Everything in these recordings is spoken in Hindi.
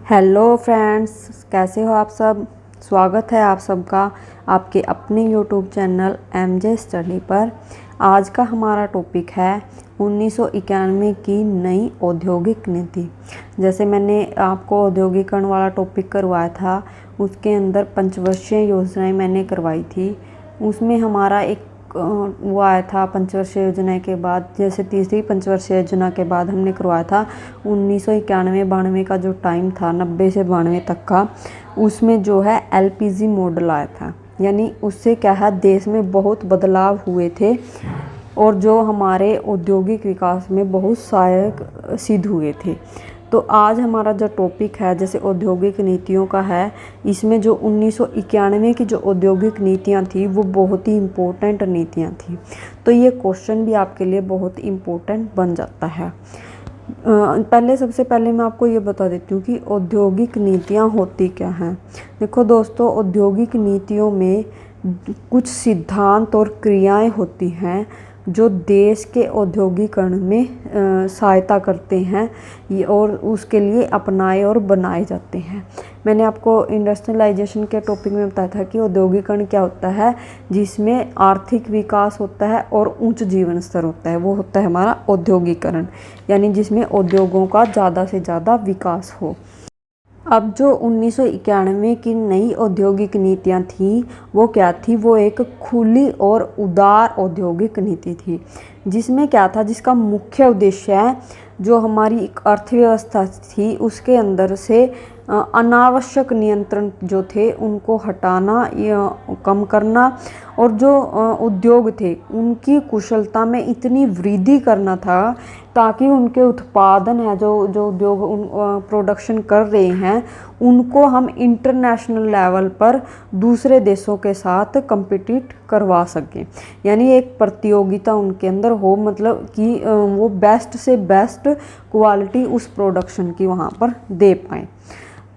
हेलो फ्रेंड्स, कैसे हो आप सब। स्वागत है आप सबका आपके अपने यूट्यूब चैनल एमजे स्टडी पर। आज का हमारा टॉपिक है 1991 की नई औद्योगिक नीति। जैसे मैंने आपको औद्योगिकरण वाला टॉपिक करवाया था, उसके अंदर पंचवर्षीय योजनाएं मैंने करवाई थी। उसमें हमारा एक वो आया था पंचवर्षीय योजना के बाद, जैसे तीसरी पंचवर्षीय योजना के बाद हमने करवाया था 1991-92 का जो टाइम था, 90 से 92 तक का। उसमें जो है एलपीजी मॉडल आया था, यानी उससे क्या है देश में बहुत बदलाव हुए थे और जो हमारे औद्योगिक विकास में बहुत सहायक सिद्ध हुए थे। तो आज हमारा जो टॉपिक है जैसे औद्योगिक नीतियों का है, इसमें जो 1991 की जो औद्योगिक नीतियां थी वो बहुत ही इम्पोर्टेंट नीतियां थी। तो ये क्वेश्चन भी आपके लिए बहुत इम्पोर्टेंट बन जाता है। सबसे पहले मैं आपको ये बता देती हूँ कि औद्योगिक नीतियाँ होती क्या हैं। देखो दोस्तों, औद्योगिक नीतियों में कुछ सिद्धांत और क्रियाएं होती हैं जो देश के औद्योगिकरण में सहायता करते हैं और उसके लिए अपनाए और बनाए जाते हैं। मैंने आपको इंडस्ट्रियलाइजेशन के टॉपिक में बताया था कि औद्योगिकरण क्या होता है, जिसमें आर्थिक विकास होता है और उच्च जीवन स्तर होता है, वो होता है हमारा औद्योगिकरण, यानी जिसमें उद्योगों का ज़्यादा से ज़्यादा विकास हो। अब जो 1991 की नई औद्योगिक नीतियां थी वो क्या थी, वो एक खुली और उदार औद्योगिक नीति थी, जिसमें क्या था, जिसका मुख्य उद्देश्य है जो हमारी अर्थव्यवस्था थी उसके अंदर से अनावश्यक नियंत्रण जो थे उनको हटाना या कम करना, और जो उद्योग थे उनकी कुशलता में इतनी वृद्धि करना था ताकि उनके उत्पादन है जो उद्योग प्रोडक्शन कर रहे हैं उनको हम इंटरनेशनल लेवल पर दूसरे देशों के साथ कम्पिटिट करवा सकें, यानी एक प्रतियोगिता उनके अंदर हो, मतलब कि वो बेस्ट से बेस्ट क्वालिटी उस प्रोडक्शन की वहाँ पर दे पाएँ।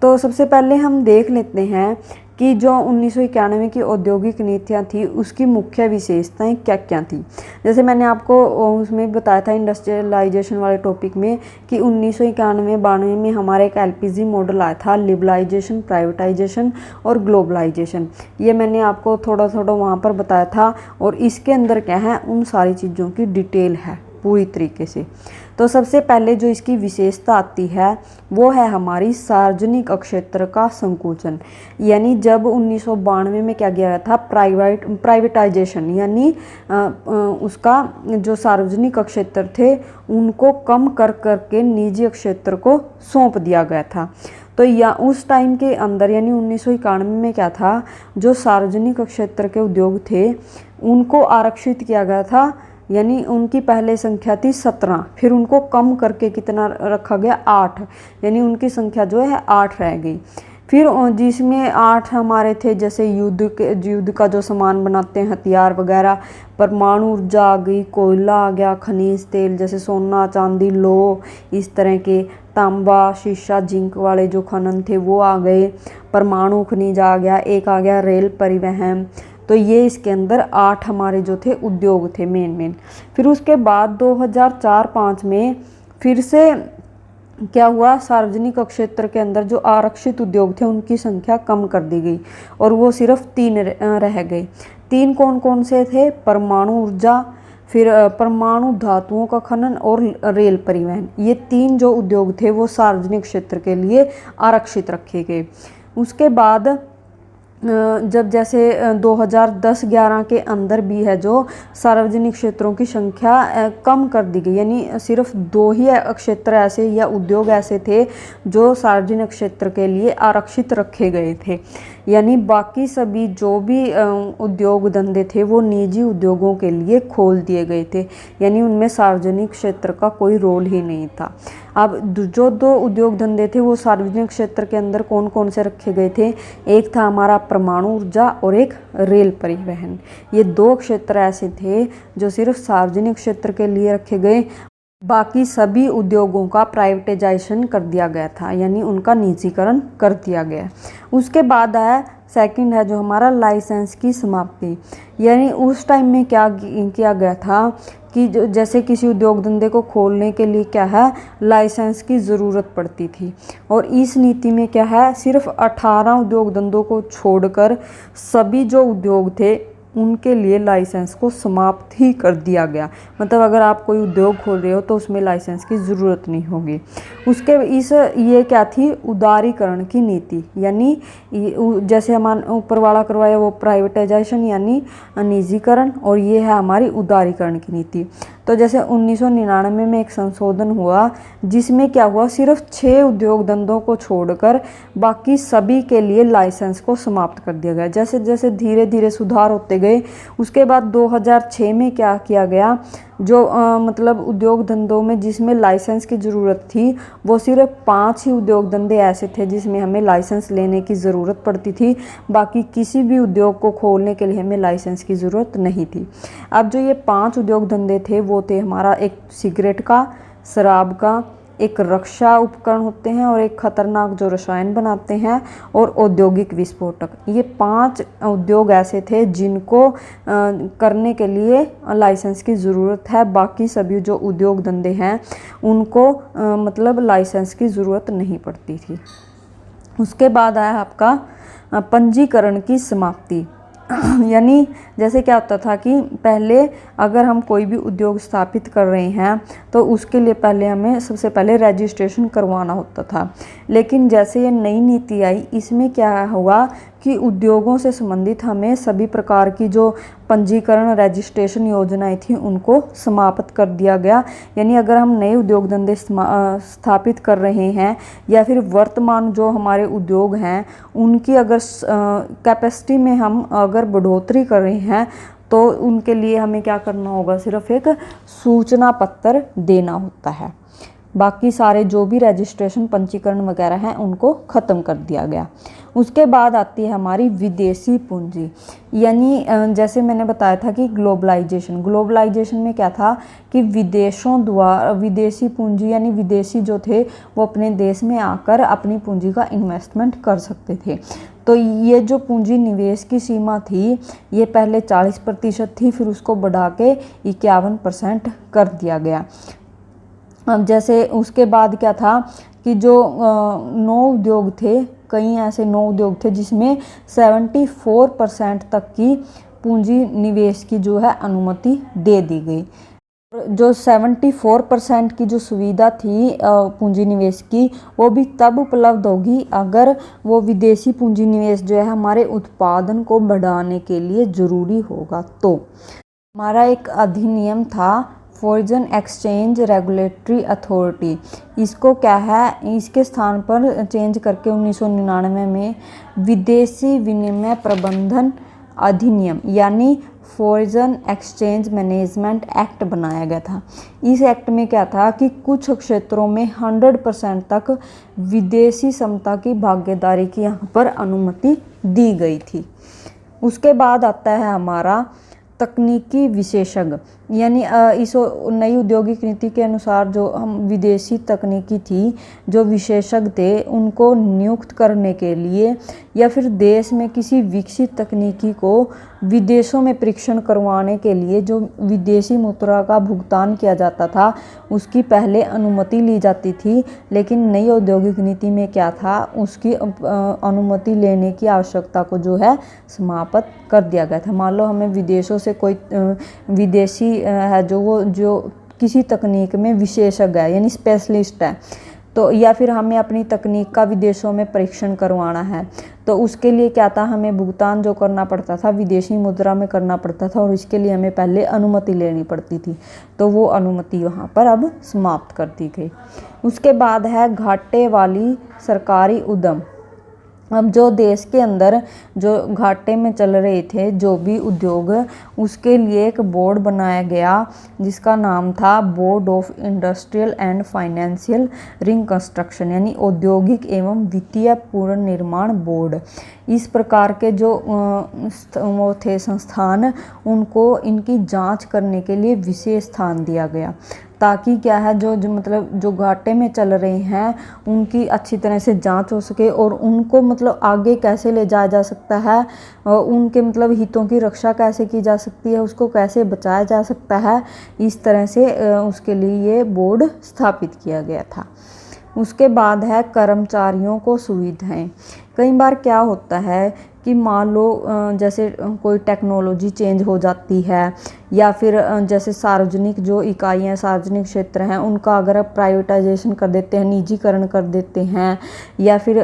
तो सबसे पहले हम देख लेते हैं कि जो 1991 की औद्योगिक नीतियाँ थी उसकी मुख्य विशेषताएं क्या क्या थी। जैसे मैंने आपको उसमें बताया था इंडस्ट्रियलाइजेशन वाले टॉपिक में कि 1991-92 में हमारा एक एलपीजी मॉडल आया था, लिबरलाइजेशन, प्राइवेटाइजेशन और ग्लोबलाइजेशन। ये मैंने आपको थोड़ा थोड़ा वहाँ पर बताया था और इसके अंदर क्या है उन सारी चीज़ों की डिटेल है पूरी तरीके से। तो सबसे पहले जो इसकी विशेषता आती है वो है हमारी सार्वजनिक क्षेत्र का संकुचन, यानी जब 1992 में क्या किया गया था, प्राइवेटाइजेशन, यानी उसका जो सार्वजनिक क्षेत्र थे उनको कम कर करके निजी क्षेत्र को सौंप दिया गया था। तो या उस टाइम के अंदर यानी 1991 में क्या था, जो सार्वजनिक क्षेत्र के उद्योग थे उनको आरक्षित किया गया था, यानी उनकी पहले संख्या थी 17, फिर उनको कम करके कितना रखा गया, 8, यानी उनकी संख्या जो है 8 रह गई। फिर जिसमें 8 हमारे थे जैसे युद्ध का जो सामान बनाते हैं, हथियार वगैरह, परमाणु ऊर्जा आ गई, कोयला आ गया, खनिज तेल जैसे सोना चांदी लौह इस तरह के, तांबा शीशा जिंक वाले जो खनन थे वो आ गए, परमाणु खनिज आ गया, एक आ गया रेल परिवहन। तो ये इसके अंदर 8 हमारे जो थे उद्योग थे मेन। फिर उसके बाद 2004-05 में फिर से क्या हुआ, सार्वजनिक क्षेत्र के अंदर जो आरक्षित उद्योग थे उनकी संख्या कम कर दी गई और वो सिर्फ 3 रह गए। 3 कौन कौन से थे, परमाणु ऊर्जा, फिर परमाणु धातुओं का खनन और रेल परिवहन। ये 3 जो उद्योग थे वो सार्वजनिक क्षेत्र के लिए आरक्षित रखे गए। उसके बाद जब जैसे 2010-11 के अंदर भी है जो सार्वजनिक क्षेत्रों की संख्या कम कर दी गई, यानी सिर्फ 2 ही क्षेत्र ऐसे या उद्योग ऐसे थे जो सार्वजनिक क्षेत्र के लिए आरक्षित रखे गए थे, यानी बाकी सभी जो भी उद्योग धंधे थे वो निजी उद्योगों के लिए खोल दिए गए थे, यानी उनमें सार्वजनिक क्षेत्र का कोई रोल ही नहीं था। अब जो 2 उद्योग धंधे थे वो सार्वजनिक क्षेत्र के अंदर कौन कौन से रखे गए थे, एक था हमारा परमाणु ऊर्जा और एक रेल परिवहन। ये 2 क्षेत्र ऐसे थे जो सिर्फ सार्वजनिक क्षेत्र के लिए रखे गए बाकी सभी उद्योगों का प्राइवेटाइजेशन कर दिया गया था, यानी उनका निजीकरण कर दिया गया। उसके बाद है सेकंड है जो हमारा लाइसेंस की समाप्ति। यानी उस टाइम में क्या किया गया था कि जैसे किसी उद्योग धंधे को खोलने के लिए क्या है, लाइसेंस की ज़रूरत पड़ती थी। और इस नीति में क्या है, सिर्फ 18 उद्योग धंधों को छोड़कर सभी जो उद्योग थे उनके लिए लाइसेंस को समाप्त ही कर दिया गया। मतलब अगर आप कोई उद्योग खोल रहे हो तो उसमें लाइसेंस की ज़रूरत नहीं होगी। ये क्या थी, उदारीकरण की नीति। यानी जैसे हमारा ऊपर वाला करवाया वो प्राइवेटाइजेशन यानी निजीकरण, और ये है हमारी उदारीकरण की नीति। तो जैसे 1999 में एक संशोधन हुआ जिसमें क्या हुआ, सिर्फ 6 उद्योग धंधों को छोड़कर बाकी सभी के लिए लाइसेंस को समाप्त कर दिया गया। जैसे जैसे धीरे धीरे सुधार होते गए, उसके बाद 2006 में क्या किया गया, जो मतलब उद्योग धंधों में जिसमें लाइसेंस की ज़रूरत थी वो सिर्फ 5 ही उद्योग धंधे ऐसे थे जिसमें हमें लाइसेंस लेने की ज़रूरत पड़ती थी। बाकी किसी भी उद्योग को खोलने के लिए हमें लाइसेंस की ज़रूरत नहीं थी। अब जो ये 5 उद्योग धंधे थे वो थे हमारा एक सिगरेट का, शराब का, एक रक्षा उपकरण होते हैं, और एक खतरनाक जो रसायन बनाते हैं, और औद्योगिक विस्फोटक। ये 5 उद्योग ऐसे थे जिनको करने के लिए लाइसेंस की ज़रूरत है। बाकी सभी जो उद्योग धंधे हैं उनको मतलब लाइसेंस की ज़रूरत नहीं पड़ती थी। उसके बाद आया आपका पंजीकरण की समाप्ति। यानी जैसे क्या होता था कि पहले अगर हम कोई भी उद्योग स्थापित कर रहे हैं तो उसके लिए पहले हमें सबसे पहले रजिस्ट्रेशन करवाना होता था। लेकिन जैसे ये नई नीति आई, इसमें क्या हुआ कि उद्योगों से संबंधित हमें सभी प्रकार की जो पंजीकरण रजिस्ट्रेशन योजनाएं थी उनको समाप्त कर दिया गया। यानी अगर हम नए उद्योग धंधे स्थापित कर रहे हैं या फिर वर्तमान जो हमारे उद्योग हैं उनकी अगर कैपेसिटी में हम अगर बढ़ोतरी कर रहे हैं तो उनके लिए हमें क्या करना होगा, सिर्फ एक सूचना पत्र देना होता है। बाकी सारे जो भी रजिस्ट्रेशन पंजीकरण वगैरह हैं उनको ख़त्म कर दिया गया। उसके बाद आती है हमारी विदेशी पूंजी। यानी जैसे मैंने बताया था कि ग्लोबलाइजेशन में क्या था कि विदेशों द्वारा विदेशी पूंजी यानी विदेशी जो थे वो अपने देश में आकर अपनी पूंजी का इन्वेस्टमेंट कर सकते थे। तो ये जो पूंजी निवेश की सीमा थी ये पहले 40% थी, फिर उसको बढ़ा के 51% कर दिया गया। अब जैसे उसके बाद क्या था कि जो 9 उद्योग थे, कई ऐसे 9 उद्योग थे जिसमें 74% तक की पूंजी निवेश की जो है अनुमति दे दी गई। जो 74% की जो सुविधा थी पूंजी निवेश की वो भी तब उपलब्ध होगी अगर वो विदेशी पूंजी निवेश जो है हमारे उत्पादन को बढ़ाने के लिए ज़रूरी होगा। तो हमारा एक अधिनियम था फॉरेन एक्सचेंज रेगुलेटरी अथॉरिटी। इसको क्या है, इसके स्थान पर चेंज करके 1999 में विदेशी विनिमय प्रबंधन अधिनियम यानी फॉरेन एक्सचेंज मैनेजमेंट एक्ट बनाया गया था। इस एक्ट में क्या था कि कुछ क्षेत्रों में 100% तक विदेशी समता की भागीदारी की यहाँ पर अनुमति दी गई थी। उसके बाद आता है हमारा तकनीकी विशेषज्ञ। यानी इस नई औद्योगिक नीति के अनुसार जो हम विदेशी तकनीकी थी, जो विशेषज्ञ थे उनको नियुक्त करने के लिए या फिर देश में किसी विकसित तकनीकी को विदेशों में परीक्षण करवाने के लिए जो विदेशी मुद्रा का भुगतान किया जाता था उसकी पहले अनुमति ली जाती थी। लेकिन नई औद्योगिक नीति में क्या था, उसकी अनुमति लेने की आवश्यकता को जो है समाप्त कर दिया गया था। मान लो हमें विदेशों से कोई विदेशी है जो किसी तकनीक में विशेषज्ञ है यानी स्पेशलिस्ट है, तो या फिर हमें अपनी तकनीक का विदेशों में परीक्षण करवाना है तो उसके लिए क्या था, हमें भुगतान जो करना पड़ता था विदेशी मुद्रा में करना पड़ता था और इसके लिए हमें पहले अनुमति लेनी पड़ती थी। तो वो अनुमति वहाँ पर अब समाप्त कर दी गई। उसके बाद है घाटे वाली सरकारी उद्यम। अब जो देश के अंदर जो घाटे में चल रहे थे जो भी उद्योग, उसके लिए एक बोर्ड बनाया गया जिसका नाम था board of industrial and financial reconstruction यानी औद्योगिक एवं वित्तीय पुनर्निर्माण बोर्ड। इस प्रकार के जो वो थे संस्थान, उनको इनकी जांच करने के लिए विशेष स्थान दिया गया। ताकि क्या है जो मतलब जो घाटे में चल रहे हैं उनकी अच्छी तरह से जांच हो सके और उनको मतलब आगे कैसे ले जाया जा सकता है, उनके मतलब हितों की रक्षा कैसे की जा सकती है, उसको कैसे बचाया जा सकता है, इस तरह से उसके लिए ये बोर्ड स्थापित किया गया था। उसके बाद है कर्मचारियों को सुविधाएं। कई बार क्या होता है कि मान लो जैसे कोई टेक्नोलॉजी चेंज हो जाती है, या फिर जैसे सार्वजनिक जो इकाइयाँ सार्वजनिक क्षेत्र हैं उनका अगर आप प्राइवेटाइजेशन कर देते हैं, निजीकरण कर देते हैं, या फिर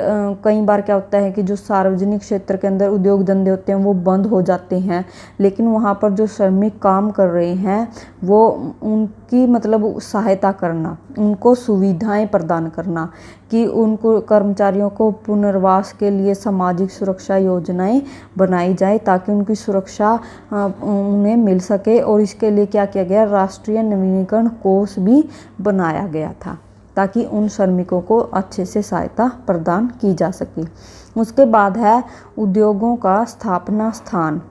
कई बार क्या होता है कि जो सार्वजनिक क्षेत्र के अंदर उद्योग धंधे होते हैं वो बंद हो जाते हैं, लेकिन वहाँ पर जो श्रमिक काम कर रहे हैं वो उनकी मतलब सहायता करना, उनको सुविधाएं प्रदान करना, कि उनको कर्मचारियों को पुनर्वास के लिए सामाजिक सुरक्षा योजनाएं बनाई जाए ताकि उनकी सुरक्षा उन्हें मिल सके। और इसके लिए क्या किया गया, राष्ट्रीय नवीनीकरण कोष भी बनाया गया था ताकि उन श्रमिकों को अच्छे से सहायता प्रदान की जा सके। उसके बाद है उद्योगों का स्थापना स्थान।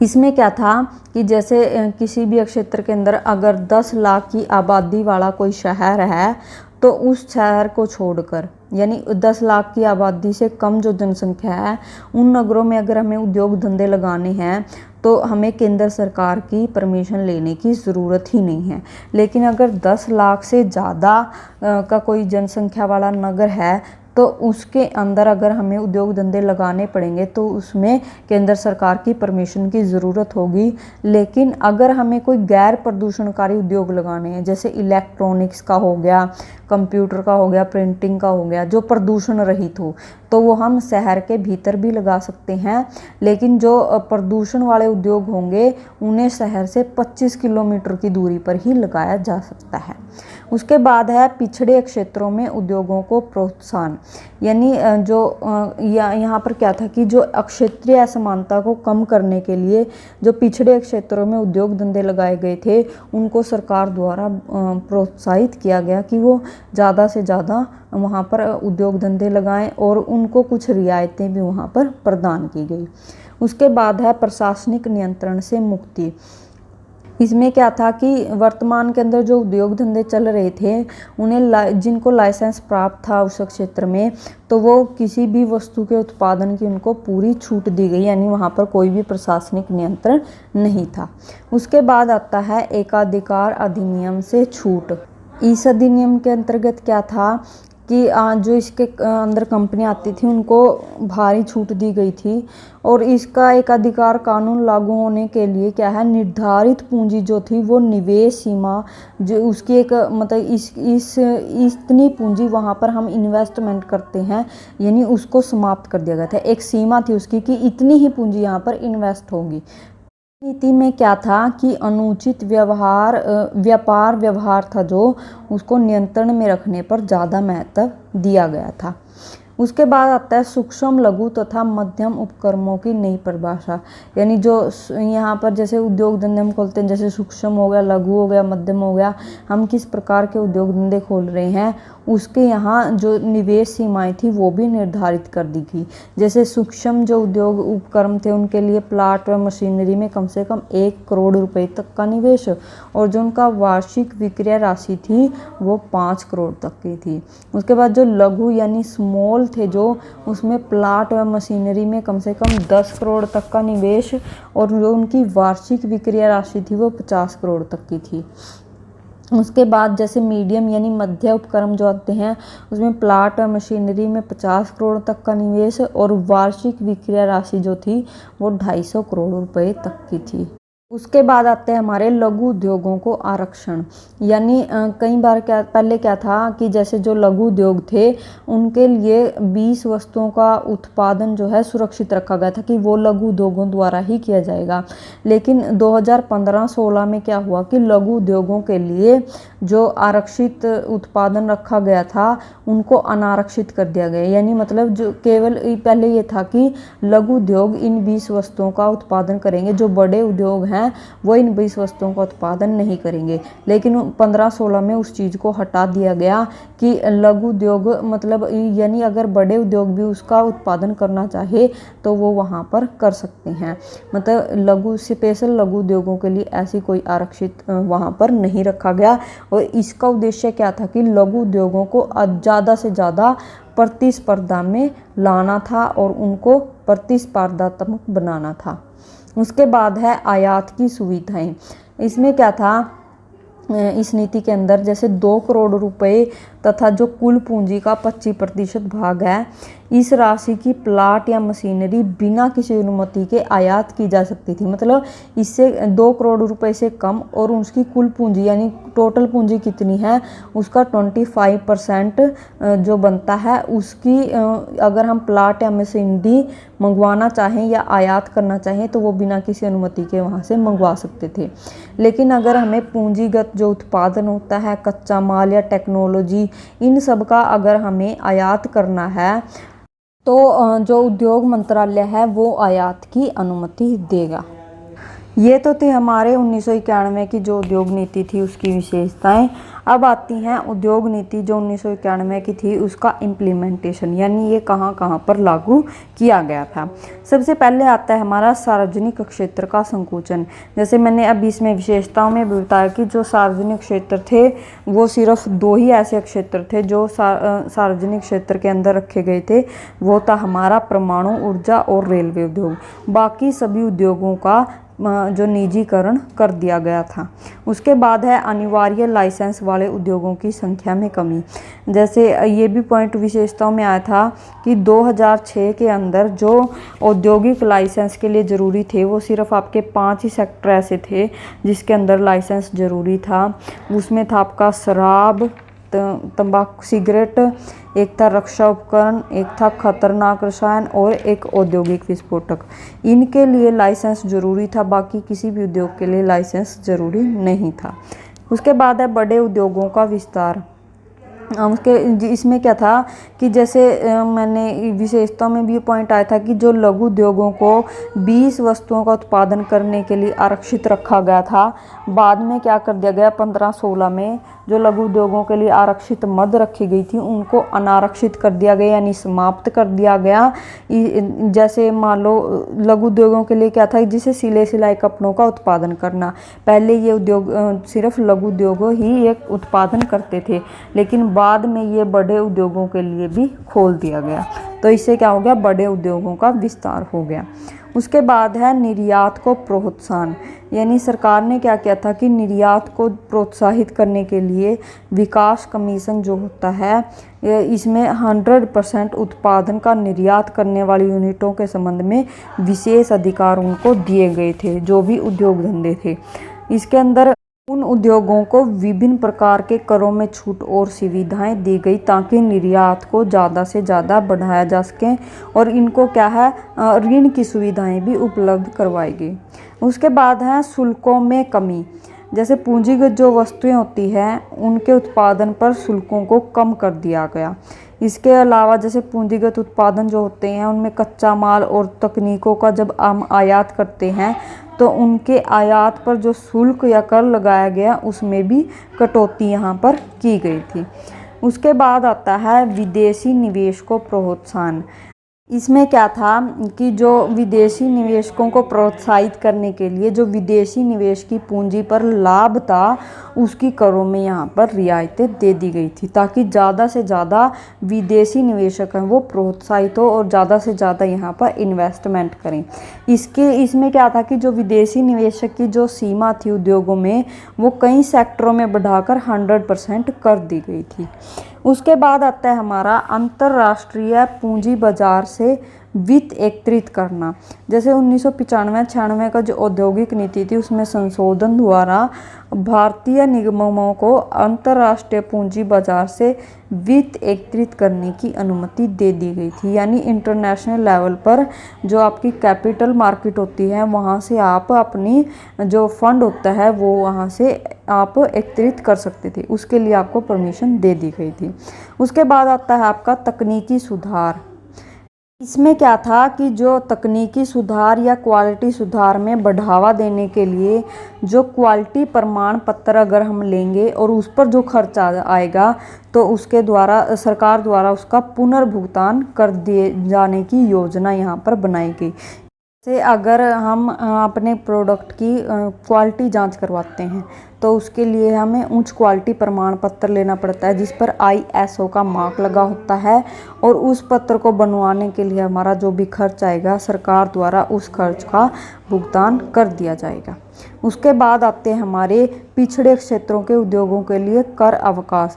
इसमें क्या था कि जैसे किसी भी क्षेत्र के अंदर अगर 10 लाख की आबादी वाला कोई शहर है तो उस शहर को छोड़कर, यानी 10 लाख की आबादी से कम जो जनसंख्या है उन नगरों में अगर हमें उद्योग धंधे लगाने हैं तो हमें केंद्र सरकार की परमिशन लेने की ज़रूरत ही नहीं है। लेकिन अगर 10 लाख से ज़्यादा का कोई जनसंख्या वाला नगर है तो उसके अंदर अगर हमें उद्योग धंधे लगाने पड़ेंगे तो उसमें केंद्र सरकार की परमिशन की ज़रूरत होगी। लेकिन अगर हमें कोई गैर प्रदूषणकारी उद्योग लगाने हैं, जैसे इलेक्ट्रॉनिक्स का हो गया, कंप्यूटर का हो गया, प्रिंटिंग का हो गया, जो प्रदूषण रहित हो, तो वो हम शहर के भीतर भी लगा सकते हैं। लेकिन जो प्रदूषण वाले उद्योग होंगे उन्हें शहर से 25 किलोमीटर की दूरी पर ही लगाया जा सकता है। उसके बाद है पिछड़े क्षेत्रों में उद्योगों को प्रोत्साहन। यानी जो यहाँ पर क्या था कि जो क्षेत्रीय असमानता को कम करने के लिए जो पिछड़े क्षेत्रों में उद्योग धंधे लगाए गए थे उनको सरकार द्वारा प्रोत्साहित किया गया कि वो ज़्यादा से ज़्यादा वहाँ पर उद्योग धंधे लगाएं और उनको कुछ रियायतें भी वहाँ पर प्रदान की गई। उसके बाद है प्रशासनिक नियंत्रण से मुक्ति। इसमें क्या था कि वर्तमान के अंदर जो उद्योग धंधे चल रहे थे उन्हें जिनको लाइसेंस प्राप्त था उस क्षेत्र में, तो वो किसी भी वस्तु के उत्पादन की उनको पूरी छूट दी गई, यानी वहाँ पर कोई भी प्रशासनिक नियंत्रण नहीं था। उसके बाद आता है एकाधिकार अधिनियम से छूट। इस अधिनियम के अंतर्गत क्या था कि जो इसके अंदर कंपनी आती थी उनको भारी छूट दी गई थी, और इसका एकाधिकार कानून लागू होने के लिए क्या है, निर्धारित पूंजी जो थी वो निवेश सीमा जो उसकी एक मतलब इतनी पूंजी वहाँ पर हम इन्वेस्टमेंट करते हैं, यानी उसको समाप्त कर दिया गया था। एक सीमा थी उसकी कि इतनी ही पूंजी यहाँ पर इन्वेस्ट होगी। नीति में क्या था कि अनुचित व्यापार व्यवहार था जो उसको नियंत्रण में रखने पर ज़्यादा महत्व दिया गया था। उसके बाद आता है सूक्ष्म लघु तथा मध्यम उपक्रमों की नई परिभाषा। यानी जो यहाँ पर जैसे उद्योग धंधे हम खोलते हैं, जैसे सूक्ष्म हो गया, लघु हो गया, मध्यम हो गया, हम किस प्रकार के उद्योग धंधे खोल रहे हैं उसके यहाँ जो निवेश सीमाएं थी वो भी निर्धारित कर दी गई। जैसे सूक्ष्म जो उद्योग उपक्रम थे उनके लिए प्लाट व मशीनरी में कम से कम 1 करोड़ रुपए तक का निवेश, और जो उनका वार्षिक विक्रय राशि थी वो 5 करोड़ तक की थी। उसके बाद जो लघु यानी स्मॉल थे जो उसमें प्लाट व मशीनरी में कम से कम 10 करोड़ तक का निवेश, और जो उनकी वार्षिक विक्रय राशि थी वो 50 करोड़ तक की थी। उसके बाद जैसे मीडियम यानी मध्य उपक्रम जो आते हैं उसमें प्लाट और मशीनरी में 50 करोड़ तक का निवेश, और वार्षिक विक्रय राशि जो थी वो 250 करोड़ रुपए तक की थी। उसके बाद आते हैं हमारे लघु उद्योगों को आरक्षण। यानी कई बार पहले क्या था कि जैसे जो लघु उद्योग थे उनके लिए 20 वस्तुओं का उत्पादन जो है सुरक्षित रखा गया था कि वो लघु उद्योगों द्वारा ही किया जाएगा। लेकिन 2015-16 में क्या हुआ कि लघु उद्योगों के लिए जो आरक्षित उत्पादन रखा गया था उनको अनारक्षित कर दिया गया। यानी मतलब जो केवल पहले ये था कि लघु उद्योग इन 20 वस्तुओं का उत्पादन करेंगे, जो बड़े उद्योग हैं हैं वो इन 20 वस्तुओं का उत्पादन नहीं करेंगे। लेकिन 1516 में उस चीज़ को हटा दिया गया कि लघु उद्योग मतलब यानी अगर बड़े उद्योग भी उसका उत्पादन करना चाहे तो वो वहाँ पर कर सकते हैं। मतलब स्पेशल लघु उद्योगों के लिए ऐसी कोई आरक्षित वहाँ पर नहीं रखा गया। और इसका उद्देश्य क्या था कि लघु उद्योगों को ज़्यादा से ज़्यादा प्रतिस्पर्धा में लाना था और उनको प्रतिस्पर्धात्मक बनाना था। उसके बाद है आयात की सुविधाएं। इसमें क्या था, इस नीति के अंदर जैसे 2 करोड़ रुपए तथा जो कुल पूंजी का 25% भाग है, इस राशि की प्लाट या मशीनरी बिना किसी अनुमति के आयात की जा सकती थी। मतलब इससे 2 करोड़ रुपए से कम और उसकी कुल पूंजी यानी टोटल पूंजी कितनी है उसका 25% जो बनता है उसकी अगर हम प्लाट या मशीनरी मंगवाना चाहें या आयात करना चाहें तो वो बिना किसी अनुमति के वहाँ से मंगवा सकते थे। लेकिन अगर हमें पूंजीगत जो उत्पादन होता है, कच्चा माल या टेक्नोलॉजी, इन सब का अगर हमें आयात करना है तो जो उद्योग मंत्रालय है वो आयात की अनुमति देगा। ये तो थे हमारे 1991 की जो उद्योग नीति थी उसकी विशेषताएं। अब आती हैं उद्योग नीति जो 1991 की थी उसका इम्प्लीमेंटेशन, यानी ये कहाँ कहाँ पर लागू किया गया था। सबसे पहले आता है हमारा सार्वजनिक क्षेत्र का संकुचन। जैसे मैंने अभी इसमें विशेषताओं में भी बताया कि जो सार्वजनिक क्षेत्र थे वो सिर्फ 2 ही ऐसे क्षेत्र थे जो सार्वजनिक क्षेत्र के अंदर रखे गए थे। वो था हमारा परमाणु ऊर्जा और रेलवे उद्योग। बाकी सभी उद्योगों का जो निजीकरण कर दिया गया था। उसके बाद है अनिवार्य लाइसेंस वाले उद्योगों की संख्या में कमी। जैसे ये भी पॉइंट विशेषताओं में आया था कि 2006 के अंदर जो औद्योगिक लाइसेंस के लिए ज़रूरी थे वो सिर्फ आपके 5 ही सेक्टर ऐसे थे जिसके अंदर लाइसेंस ज़रूरी था। उसमें था आपका शराब, तंबाकू, सिगरेट, एक था रक्षा उपकरण, एक था खतरनाक रसायन और एक औद्योगिक विस्फोटक। इनके लिए लाइसेंस जरूरी था, बाकी किसी भी उद्योग के लिए लाइसेंस जरूरी नहीं था। उसके बाद है बड़े उद्योगों का विस्तार। उसके इसमें क्या था कि जैसे मैंने विशेषताओं में भी ये पॉइंट आया था कि जो लघु उद्योगों को 20 वस्तुओं का उत्पादन करने के लिए आरक्षित रखा गया था, बाद में क्या कर दिया गया 1516 में जो लघु उद्योगों के लिए आरक्षित मद रखी गई थी उनको अनारक्षित कर दिया गया यानी समाप्त कर दिया गया। जैसे मान लो लघु उद्योगों के लिए क्या था, जिसे सिले सिलाई कपड़ों का उत्पादन करना, पहले ये उद्योग सिर्फ लघु उद्योग ही एक उत्पादन करते थे, लेकिन बाद में ये बड़े उद्योगों के लिए भी खोल दिया गया। तो इससे क्या हो गया, बड़े उद्योगों का विस्तार हो गया। उसके बाद है निर्यात को प्रोत्साहन, यानी सरकार ने क्या किया था कि निर्यात को प्रोत्साहित करने के लिए विकास कमीशन जो होता है इसमें 100% उत्पादन का निर्यात करने वाली यूनिटों के संबंध में विशेष अधिकार उनको दिए गए थे जो भी उद्योग धंधे थे। इसके अंदर उन उद्योगों को विभिन्न प्रकार के करों में छूट और सुविधाएं दी गई ताकि निर्यात को ज़्यादा से ज़्यादा बढ़ाया जा सके और इनको क्या है ऋण की सुविधाएं भी उपलब्ध करवाई गई। उसके बाद है शुल्कों में कमी। जैसे पूंजीगत जो वस्तुएं होती हैं उनके उत्पादन पर शुल्कों को कम कर दिया गया। इसके अलावा जैसे पूंजीगत उत्पादन जो होते हैं उनमें कच्चा माल और तकनीकों का जब हम आयात करते हैं तो उनके आयात पर जो शुल्क या कर लगाया गया उसमें भी कटौती यहाँ पर की गई थी। उसके बाद आता है विदेशी निवेश को प्रोत्साहन। इसमें क्या था कि जो विदेशी निवेशकों को प्रोत्साहित करने के लिए जो विदेशी निवेश की पूंजी पर लाभ था उसकी करों में यहाँ पर रियायतें दे दी गई थी ताकि ज़्यादा से ज़्यादा विदेशी निवेशक हैं वो प्रोत्साहित हो और ज़्यादा से ज़्यादा यहाँ पर इन्वेस्टमेंट करें। इसमें क्या था कि जो विदेशी निवेशक की जो सीमा थी उद्योगों में वो कई सेक्टरों में बढ़ाकर 100% कर दी गई थी। उसके बाद आता है हमारा अंतर्राष्ट्रीय पूंजी बाजार से वित्त एकत्रित करना। जैसे 1995-96 का जो औद्योगिक नीति थी उसमें संशोधन द्वारा भारतीय निगमों को अंतर्राष्ट्रीय पूंजी बाजार से वित्त एकत्रित करने की अनुमति दे दी गई थी। यानी इंटरनेशनल लेवल पर जो आपकी कैपिटल मार्केट होती है वहाँ से आप अपनी जो फंड होता है वो वहाँ से आप एकत्रित कर सकते थे, उसके लिए आपको परमिशन दे दी गई थी। उसके बाद आता है आपका तकनीकी सुधार। इसमें क्या था कि जो तकनीकी सुधार या क्वालिटी सुधार में बढ़ावा देने के लिए जो क्वालिटी प्रमाण पत्र अगर हम लेंगे और उस पर जो खर्चा आएगा तो उसके द्वारा सरकार द्वारा उसका पुनर्भुगतान कर दिए जाने की योजना यहाँ पर बनाई गई। से अगर हम अपने प्रोडक्ट की क्वालिटी जांच करवाते हैं तो उसके लिए हमें उच्च क्वालिटी प्रमाण पत्र लेना पड़ता है जिस पर ISO का मार्क लगा होता है, और उस पत्र को बनवाने के लिए हमारा जो भी खर्च आएगा सरकार द्वारा उस खर्च का भुगतान कर दिया जाएगा। उसके बाद आते हैं हमारे पिछड़े क्षेत्रों के उद्योगों के लिए कर अवकाश।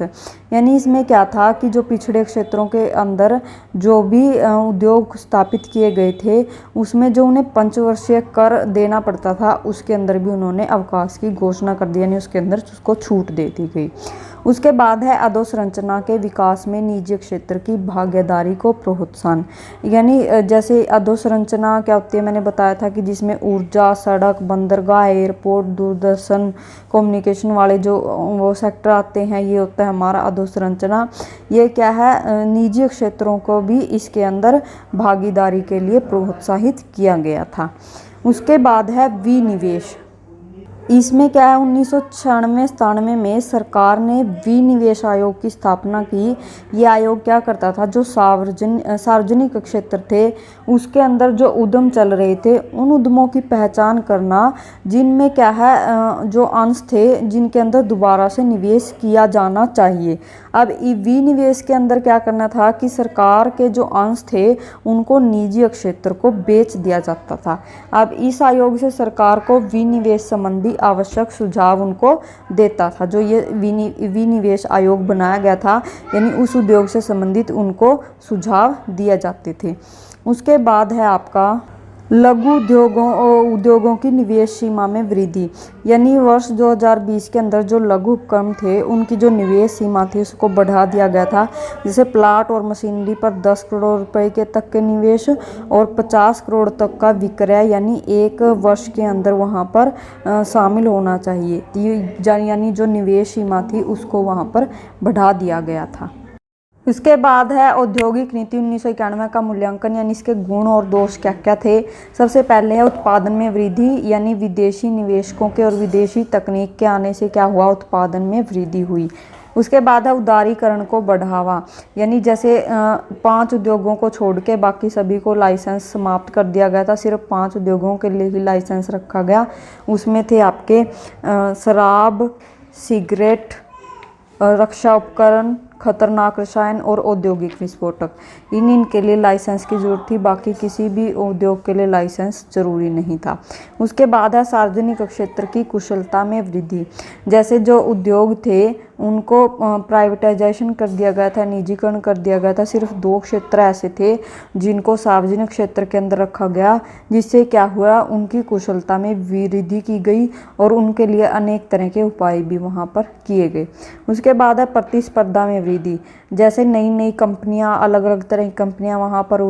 यानी इसमें क्या था कि जो पिछड़े क्षेत्रों के अंदर जो भी उद्योग स्थापित किए गए थे उसमें जो उन्हें पंचवर्षीय कर देना पड़ता था उसके अंदर भी उन्होंने अवकाश की घोषणा कर दी, यानी उसके अंदर उसको छूट दे दी गई। उसके बाद है अधोसंरचना के विकास में निजी क्षेत्र की भागीदारी को प्रोत्साहन। यानी जैसे अधोसंरचना क्या होती है, मैंने बताया था कि जिसमें ऊर्जा, सड़क, बंदरगाह, एयरपोर्ट, दूरदर्शन, कम्युनिकेशन वाले जो वो सेक्टर आते हैं, ये होता है हमारा अधोसंरचना। ये क्या है, निजी क्षेत्रों को भी इसके अंदर भागीदारी के लिए प्रोत्साहित किया गया था। उसके बाद है विनिवेश। इसमें क्या है, 1996-97 में सरकार ने विनिवेश आयोग की स्थापना की। ये आयोग क्या करता था, जो सार्वजनिक क्षेत्र थे उसके अंदर जो उद्यम चल रहे थे उन उद्यमों की पहचान करना जिनमें क्या है जो अंश थे जिनके अंदर दोबारा से निवेश किया जाना चाहिए। अब विनिवेश के अंदर क्या करना था कि सरकार के जो अंश थे उनको निजी क्षेत्र को बेच दिया जाता था। अब इस आयोग से सरकार को विनिवेश संबंधी आवश्यक सुझाव उनको देता था। जो ये विनिवेश आयोग बनाया गया था यानी उस उद्योग से संबंधित उनको सुझाव दिए जाते थे। उसके बाद है आपका लघु उद्योगों की निवेश सीमा में वृद्धि। यानी वर्ष 2020 के अंदर जो लघु उपक्रम थे उनकी जो निवेश सीमा थी उसको बढ़ा दिया गया था। जैसे प्लाट और मशीनरी पर 10 करोड़ रुपए के तक के निवेश और 50 करोड़ तक का विक्रय यानी एक वर्ष के अंदर वहां पर शामिल होना चाहिए। यानी जो निवेश सीमा थी उसको वहां पर बढ़ा दिया गया था। उसके बाद है औद्योगिक नीति 1991 का मूल्यांकन, यानी इसके गुण और दोष क्या क्या थे। सबसे पहले है उत्पादन में वृद्धि, यानी विदेशी निवेशकों के और विदेशी तकनीक के आने से क्या हुआ, उत्पादन में वृद्धि हुई। उसके बाद है उदारीकरण को बढ़ावा, यानी जैसे 5 उद्योगों को छोड़ के बाकी सभी को लाइसेंस समाप्त कर दिया गया था। सिर्फ 5 उद्योगों के लिए ही लाइसेंस रखा गया। उसमें थे आपके शराब, सिगरेट, रक्षा उपकरण, खतरनाक रसायन और औद्योगिक विस्फोटक। इनके लिए लाइसेंस की जरूरत थी, बाकी किसी भी उद्योग के लिए लाइसेंस जरूरी नहीं था। उसके बाद है सार्वजनिक क्षेत्र की कुशलता में वृद्धि। जैसे जो उद्योग थे उनको प्राइवेटाइजेशन कर दिया गया था, निजीकरण कर दिया गया था। सिर्फ 2 क्षेत्र ऐसे थे जिनको सार्वजनिक क्षेत्र के अंदर रखा गया, जिससे क्या हुआ, उनकी कुशलता में वृद्धि की गई और उनके लिए अनेक तरह के उपाय भी वहाँ पर किए गए। उसके बाद है प्रतिस्पर्धा में वृद्धि। जैसे नई नई कंपनियां, अलग अलग तरह की कंपनियां वहाँ पर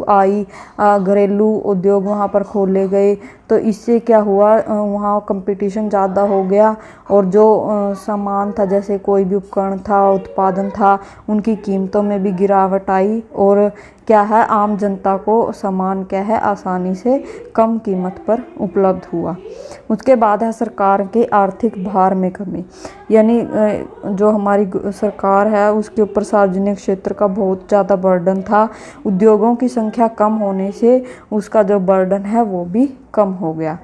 आई, घरेलू उद्योग वहाँ पर खोले गए, तो इससे क्या हुआ, वहाँ कंपटीशन ज़्यादा हो गया और जो सामान था, जैसे कोई भी उपकरण था, उत्पादन था, उनकी कीमतों में भी गिरावट आई और क्या है, आम जनता को सामान क्या है आसानी से कम कीमत पर उपलब्ध हुआ। उसके बाद है सरकार के आर्थिक भार में कमी, यानी जो हमारी सरकार है उसके ऊपर सार्वजनिक क्षेत्र का बहुत ज़्यादा बर्डन था। उद्योगों की संख्या कम होने से उसका जो बर्डन है वो भी कम हो गया।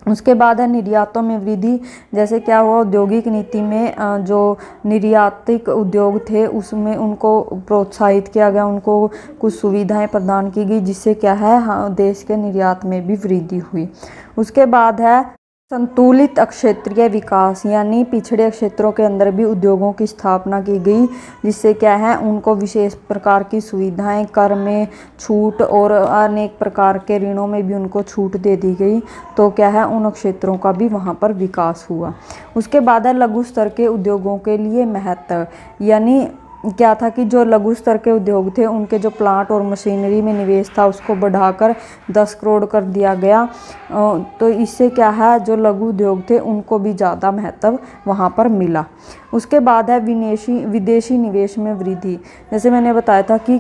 उसके बाद है निर्यातों में वृद्धि। जैसे क्या हुआ, औद्योगिक नीति में जो निर्यातिक उद्योग थे उसमें उनको प्रोत्साहित किया गया, उनको कुछ सुविधाएं प्रदान की गई, जिससे क्या है देश के निर्यात में भी वृद्धि हुई। उसके बाद है संतुलित क्षेत्रीय विकास, यानी पिछड़े क्षेत्रों के अंदर भी उद्योगों की स्थापना की गई, जिससे क्या है उनको विशेष प्रकार की सुविधाएं, कर में छूट और अनेक प्रकार के ऋणों में भी उनको छूट दे दी गई। तो क्या है उन क्षेत्रों का भी वहाँ पर विकास हुआ। उसके बाद है लघु स्तर के उद्योगों के लिए महत्व, यानी क्या था कि जो लघु स्तर के उद्योग थे उनके जो प्लांट और मशीनरी में निवेश था उसको बढ़ाकर 10 करोड़ कर दिया गया। तो इससे क्या है, जो लघु उद्योग थे उनको भी ज़्यादा महत्व वहाँ पर मिला। उसके बाद है विदेशी निवेश में वृद्धि। जैसे मैंने बताया था कि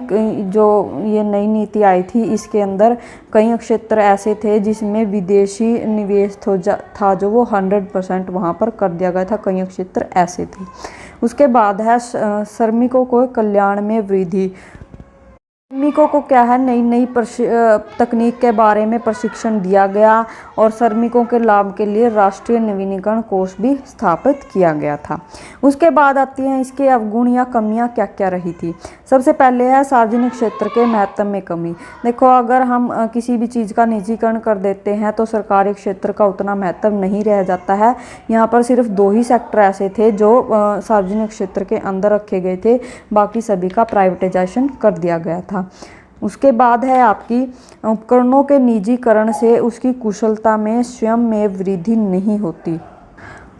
जो ये नई नीति आई थी इसके अंदर कई क्षेत्र ऐसे थे जिसमें विदेशी निवेश था जो वो 100% वहाँ पर कर दिया गया था। कई क्षेत्र ऐसे थे। उसके बाद है श्रमिकों को कल्याण में वृद्धि। श्रमिकों को क्या है, नई नई तकनीक के बारे में प्रशिक्षण दिया गया और श्रमिकों के लाभ के लिए राष्ट्रीय नवीनीकरण कोष भी स्थापित किया गया था। उसके बाद आती हैं इसके अवगुण या कमियां क्या क्या रही थी। सबसे पहले है सार्वजनिक क्षेत्र के महत्व में कमी। देखो, अगर हम किसी भी चीज़ का निजीकरण कर देते हैं तो सरकारी क्षेत्र का उतना महत्व नहीं रह जाता है। यहाँ पर सिर्फ 2 ही सेक्टर ऐसे थे जो सार्वजनिक क्षेत्र के अंदर रखे गए थे, बाकी सभी का प्राइवेटाइजेशन कर दिया गया था। उसके बाद है आपकी उपकरणों के निजीकरण से उसकी कुशलता में स्वयं में वृद्धि नहीं होती।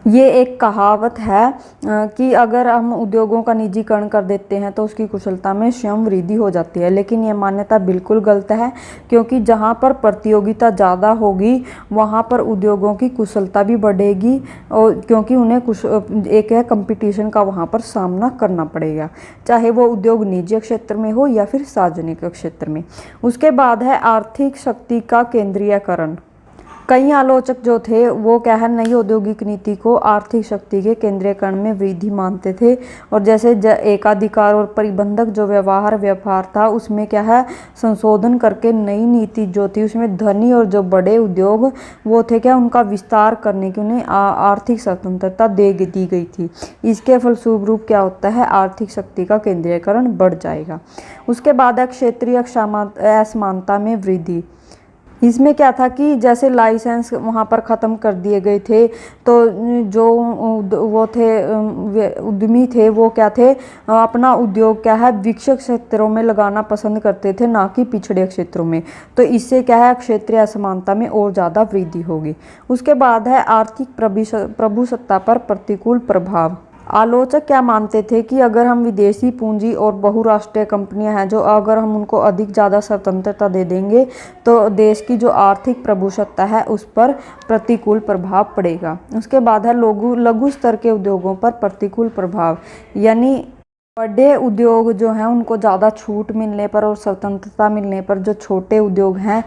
ये एक कहावत है कि अगर हम उद्योगों का निजीकरण कर देते हैं तो उसकी कुशलता में स्वयं वृद्धि हो जाती है, लेकिन ये मान्यता बिल्कुल गलत है, क्योंकि जहाँ पर प्रतियोगिता ज़्यादा होगी वहाँ पर उद्योगों की कुशलता भी बढ़ेगी, और क्योंकि उन्हें एक है कंपटीशन का वहाँ पर सामना करना पड़ेगा, चाहे वो उद्योग निजी क्षेत्र में हो या फिर सार्वजनिक क्षेत्र में। उसके बाद है आर्थिक शक्ति का केंद्रीयकरण। कई आलोचक जो थे वो क्या है, नई औद्योगिक नीति को आर्थिक शक्ति के केंद्रीकरण में वृद्धि मानते थे, और जैसे एकाधिकार और परिबंधक जो व्यापार था उसमें क्या है, संशोधन करके नई नीति जो थी उसमें धनी और जो बड़े उद्योग वो थे क्या, उनका विस्तार करने की उन्हें आर्थिक स्वतंत्रता दी गई थी। इसके फलस्वरूप क्या होता है, आर्थिक शक्ति का केंद्रीकरण बढ़ जाएगा। उसके बाद क्षेत्रीय असमानता में वृद्धि। इसमें क्या था कि जैसे लाइसेंस वहाँ पर ख़त्म कर दिए गए थे, तो जो वो थे उद्यमी थे वो क्या थे, अपना उद्योग क्या है विकसित क्षेत्रों में लगाना पसंद करते थे, ना कि पिछड़े क्षेत्रों में। तो इससे क्या है, क्षेत्रीय असमानता में और ज़्यादा वृद्धि होगी। उसके बाद है आर्थिक प्रभुसत्ता पर प्रतिकूल प्रभाव। आलोचक क्या मानते थे कि अगर हम विदेशी पूंजी और बहुराष्ट्रीय कंपनियां हैं जो अगर हम उनको अधिक ज़्यादा स्वतंत्रता दे देंगे तो देश की जो आर्थिक प्रभुसत्ता है उस पर प्रतिकूल प्रभाव पड़ेगा। उसके बाद है लघु स्तर के उद्योगों पर प्रतिकूल प्रभाव, यानी बड़े उद्योग जो हैं उनको ज़्यादा छूट मिलने पर और स्वतंत्रता मिलने पर जो छोटे उद्योग हैं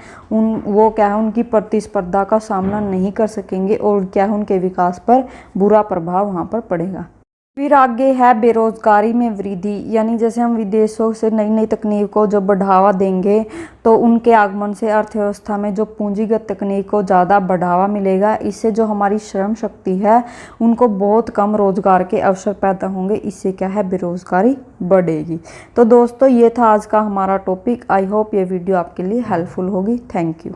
वो क्या है, उनकी प्रतिस्पर्धा का सामना नहीं कर सकेंगे और क्या है, उनके विकास पर बुरा प्रभाव वहाँ पर पड़ेगा। फिर आगे है बेरोजगारी में वृद्धि, यानी जैसे हम विदेशों से नई नई तकनीक को जो बढ़ावा देंगे तो उनके आगमन से अर्थव्यवस्था में जो पूंजीगत तकनीक को ज़्यादा बढ़ावा मिलेगा। इससे जो हमारी श्रम शक्ति है उनको बहुत कम रोजगार के अवसर पैदा होंगे, इससे क्या है, बेरोजगारी बढ़ेगी। तो दोस्तों, ये था आज का हमारा टॉपिक। आई होप ये वीडियो आपके लिए हेल्पफुल होगी। Thank you.